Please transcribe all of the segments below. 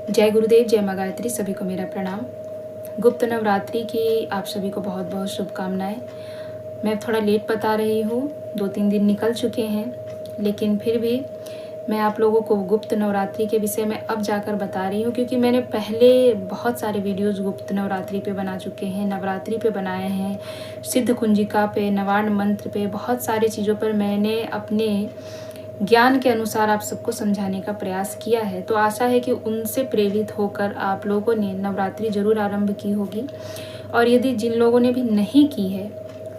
जय गुरुदेव, जय माँ गायत्री। सभी को मेरा प्रणाम। गुप्त नवरात्रि की आप सभी को बहुत बहुत शुभकामनाएं। मैं थोड़ा लेट बता रही हूँ, 2-3 दिन निकल चुके हैं, लेकिन फिर भी मैं आप लोगों को गुप्त नवरात्रि के विषय में अब जाकर बता रही हूँ, क्योंकि मैंने पहले बहुत सारे वीडियोज़ गुप्त नवरात्रि पे बना चुके हैं, नवरात्रि पे बनाए हैं, सिद्ध कुंजिका पे, नवार्ण मंत्र पे, बहुत सारी चीज़ों पर मैंने अपने ज्ञान के अनुसार आप सबको समझाने का प्रयास किया है। तो आशा है कि उनसे प्रेरित होकर आप लोगों ने नवरात्रि जरूर आरंभ की होगी, और यदि जिन लोगों ने भी नहीं की है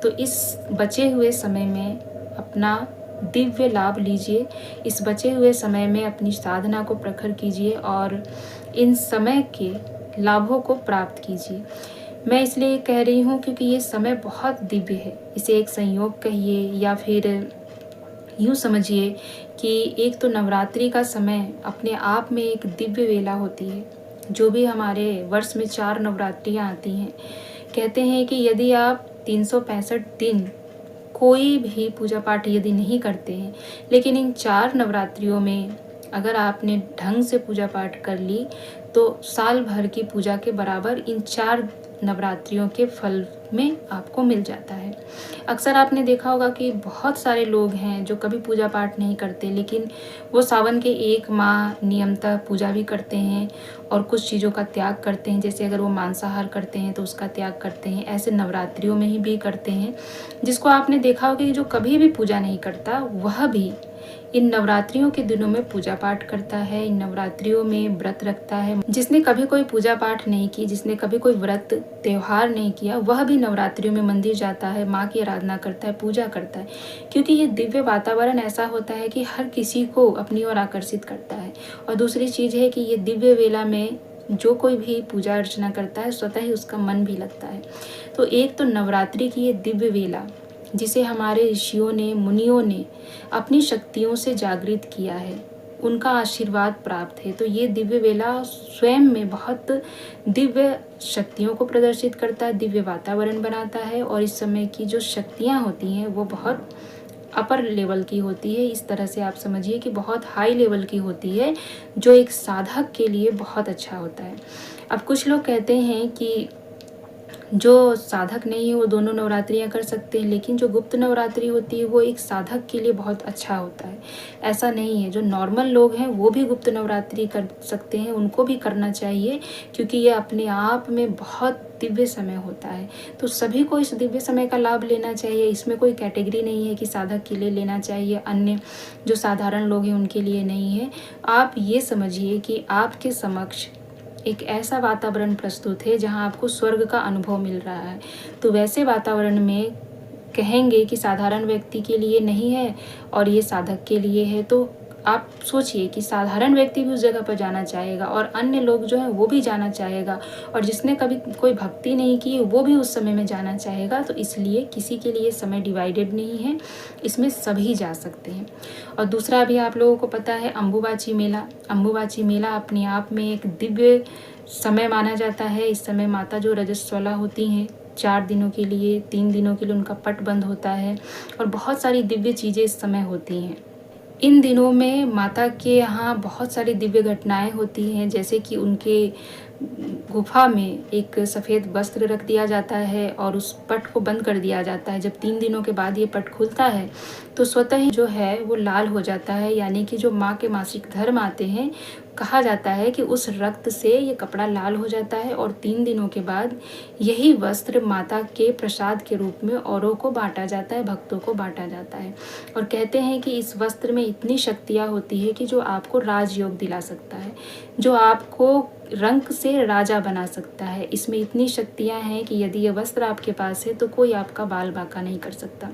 तो इस बचे हुए समय में अपना दिव्य लाभ लीजिए। इस बचे हुए समय में अपनी साधना को प्रखर कीजिए और इन समय के लाभों को प्राप्त कीजिए। मैं इसलिए कह रही हूँ क्योंकि ये समय बहुत दिव्य है। इसे एक संयोग कहिए या फिर यूँ समझिए कि एक तो नवरात्रि का समय अपने आप में एक दिव्य वेला होती है। जो भी हमारे वर्ष में 4 नवरात्रियाँ आती हैं, कहते हैं कि यदि आप 365 दिन कोई भी पूजा पाठ यदि नहीं करते हैं, लेकिन इन 4 नवरात्रियों में अगर आपने ढंग से पूजा पाठ कर ली तो साल भर की पूजा के बराबर इन 4 नवरात्रियों के फल में आपको मिल जाता है। अक्सर आपने देखा होगा कि बहुत सारे लोग हैं जो कभी पूजा पाठ नहीं करते, लेकिन वो सावन के 1 माह नियमतः पूजा भी करते हैं और कुछ चीज़ों का त्याग करते हैं। जैसे अगर वो मांसाहार करते हैं तो उसका त्याग करते हैं, ऐसे नवरात्रियों में ही भी करते हैं। जिसको आपने देखा होगा कि जो कभी भी पूजा नहीं करता वह भी इन नवरात्रियों के दिनों में पूजा पाठ करता है, इन नवरात्रियों में व्रत रखता है। जिसने कभी कोई पूजा पाठ नहीं की, जिसने कभी कोई व्रत त्योहार नहीं किया, वह भी नवरात्रियों में मंदिर जाता है, माँ की आराधना करता है, पूजा करता है, क्योंकि ये दिव्य वातावरण ऐसा होता है कि हर किसी को अपनी ओर आकर्षित करता है। और दूसरी चीज़ है कि ये दिव्य वेला में जो कोई भी पूजा अर्चना करता है स्वतः ही उसका मन भी लगता है। तो एक तो नवरात्रि की ये दिव्य वेला जिसे हमारे ऋषियों ने, मुनियों ने अपनी शक्तियों से जागृत किया है, उनका आशीर्वाद प्राप्त है। तो ये दिव्य वेला स्वयं में बहुत दिव्य शक्तियों को प्रदर्शित करता है, दिव्य वातावरण बनाता है, और इस समय की जो शक्तियाँ होती हैं वो बहुत अपर लेवल की होती है। इस तरह से आप समझिए कि बहुत हाई लेवल की होती है, जो एक साधक के लिए बहुत अच्छा होता है। अब कुछ लोग कहते हैं कि जो साधक नहीं है वो दोनों नवरात्रियां कर सकते हैं, लेकिन जो गुप्त नवरात्रि होती है वो एक साधक के लिए बहुत अच्छा होता है। ऐसा नहीं है, जो नॉर्मल लोग हैं वो भी गुप्त नवरात्रि कर सकते हैं, उनको भी करना चाहिए, क्योंकि ये अपने आप में बहुत दिव्य समय होता है। तो सभी को इस दिव्य समय का लाभ लेना चाहिए। इसमें कोई कैटेगरी नहीं है कि साधक के लिए लेना चाहिए, अन्य जो साधारण लोग हैं उनके लिए नहीं है। आप ये समझिए कि आपके समक्ष एक ऐसा वातावरण प्रस्तुत है जहां आपको स्वर्ग का अनुभव मिल रहा है। तो वैसे वातावरण में कहेंगे कि साधारण व्यक्ति के लिए नहीं है और ये साधक के लिए है, तो आप सोचिए कि साधारण व्यक्ति भी उस जगह पर जाना चाहेगा और अन्य लोग जो है वो भी जाना चाहेगा, और जिसने कभी कोई भक्ति नहीं की वो भी उस समय में जाना चाहेगा। तो इसलिए किसी के लिए समय डिवाइडेड नहीं है, इसमें सभी जा सकते हैं। और दूसरा भी आप लोगों को पता है, अम्बुबाची मेला। अम्बुबाची मेला अपने आप में एक दिव्य समय माना जाता है। इस समय माता जो रजस्वला होती हैं, 4 दिनों के लिए, 3 दिनों के लिए उनका पट बंद होता है और बहुत सारी दिव्य चीज़ें इस समय होती हैं। इन दिनों में माता के यहाँ बहुत सारी दिव्य घटनाएं होती हैं, जैसे कि उनके गुफा में एक सफ़ेद वस्त्र रख दिया जाता है और उस पट को बंद कर दिया जाता है। जब 3 दिनों के बाद ये पट खुलता है तो स्वतः ही जो है वो लाल हो जाता है, यानी कि जो माँ के मासिक धर्म आते हैं, कहा जाता है कि उस रक्त से ये कपड़ा लाल हो जाता है और 3 दिनों के बाद यही वस्त्र माता के प्रसाद के रूप में औरों को बांटा जाता है, भक्तों को बांटा जाता है। और कहते हैं कि इस वस्त्र में इतनी शक्तियाँ होती है कि जो आपको राजयोग दिला सकता है, जो आपको रंक से राजा बना सकता है। इसमें इतनी शक्तियाँ हैं कि यदि यह वस्त्र आपके पास है तो कोई आपका बाल बांका नहीं कर सकता।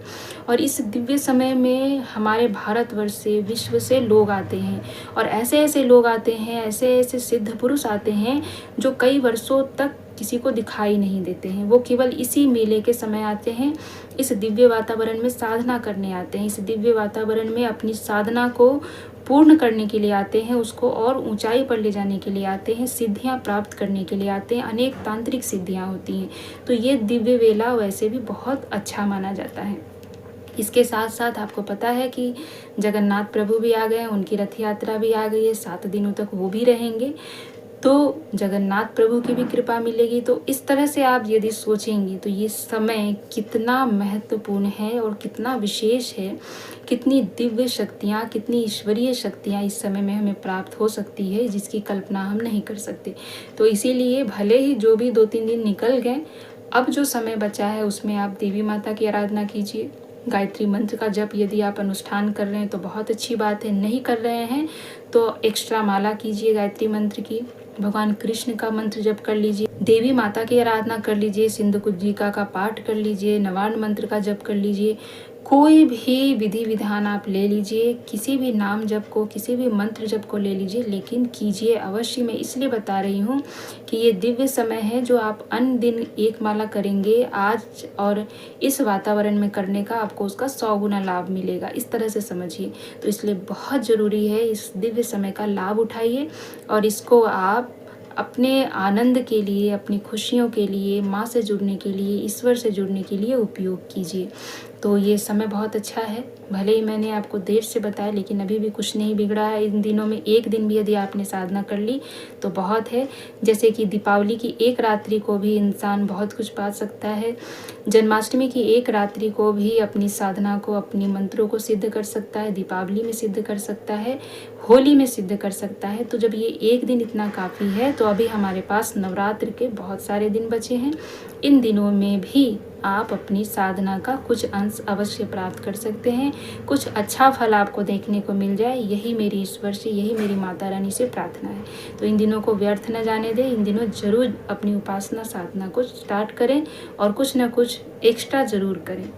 और इस दिव्य समय में हमारे भारतवर्ष से, विश्व से लोग आते हैं, और ऐसे ऐसे लोग आते हैं, ऐसे ऐसे सिद्ध पुरुष आते हैं जो कई वर्षों तक किसी को दिखाई नहीं देते हैं। वो केवल इसी मेले के समय आते हैं, इस दिव्य वातावरण में साधना करने आते हैं, इस दिव्य वातावरण में अपनी साधना को पूर्ण करने के लिए आते हैं, उसको और ऊंचाई पर ले जाने के लिए आते हैं, सिद्धियां प्राप्त करने के लिए आते हैं। अनेक तांत्रिक सिद्धियां होती हैं। तो ये दिव्य वेला वैसे भी बहुत अच्छा माना जाता है। इसके साथ साथ आपको पता है कि जगन्नाथ प्रभु भी आ गए, उनकी रथ यात्रा भी आ गई है, 7 दिनों तक वो भी रहेंगे। तो जगन्नाथ प्रभु की भी कृपा मिलेगी। तो इस तरह से आप यदि सोचेंगी तो ये समय कितना महत्वपूर्ण है और कितना विशेष है, कितनी दिव्य शक्तियाँ, कितनी ईश्वरीय शक्तियाँ इस समय में हमें प्राप्त हो सकती है, जिसकी कल्पना हम नहीं कर सकते। तो इसीलिए भले ही जो भी 2-3 दिन निकल गए, अब जो समय बचा है उसमें आप देवी माता की आराधना कीजिए। गायत्री मंत्र का जप यदि आप अनुष्ठान कर रहे हैं तो बहुत अच्छी बात है, नहीं कर रहे हैं तो एक्स्ट्रा माला कीजिए गायत्री मंत्र की। भगवान कृष्ण का मंत्र जप कर लीजिए, देवी माता की आराधना कर लीजिए, सिंधु कुज्जिका का पाठ कर लीजिए, नवार्ण मंत्र का जप कर लीजिए। कोई भी विधि विधान आप ले लीजिए, किसी भी नाम जप को, किसी भी मंत्र जप को ले लीजिए, लेकिन कीजिए अवश्य। मैं इसलिए बता रही हूँ कि ये दिव्य समय है जो आप अन्य दिन एक माला करेंगे आज और इस वातावरण में करने का आपको उसका 100 गुना लाभ मिलेगा, इस तरह से समझिए। तो इसलिए बहुत ज़रूरी है इस दिव्य समय का लाभ उठाइए और इसको आप अपने आनंद के लिए, अपनी खुशियों के लिए, माँ से जुड़ने के लिए, ईश्वर से जुड़ने के लिए उपयोग कीजिए। तो ये समय बहुत अच्छा है। भले ही मैंने आपको देर से बताया, लेकिन अभी भी कुछ नहीं बिगड़ा है। इन दिनों में एक दिन भी यदि आपने साधना कर ली तो बहुत है। जैसे कि दीपावली की एक रात्रि को भी इंसान बहुत कुछ पा सकता है, जन्माष्टमी की एक रात्रि को भी अपनी साधना को, अपनी मंत्रों को सिद्ध कर सकता है, दीपावली में सिद्ध कर सकता है, होली में सिद्ध कर सकता है। तो जब ये एक दिन इतना काफ़ी है तो अभी हमारे पास नवरात्र के बहुत सारे दिन बचे हैं। इन दिनों में भी आप अपनी साधना का कुछ अंश अवश्य प्राप्त कर सकते हैं, कुछ अच्छा फल आपको देखने को मिल जाए, यही मेरी ईश्वर से, यही मेरी माता रानी से प्रार्थना है। तो इन दिनों को व्यर्थ न जाने दें, इन दिनों जरूर अपनी उपासना साधना को स्टार्ट करें और कुछ न कुछ एक्स्ट्रा ज़रूर करें।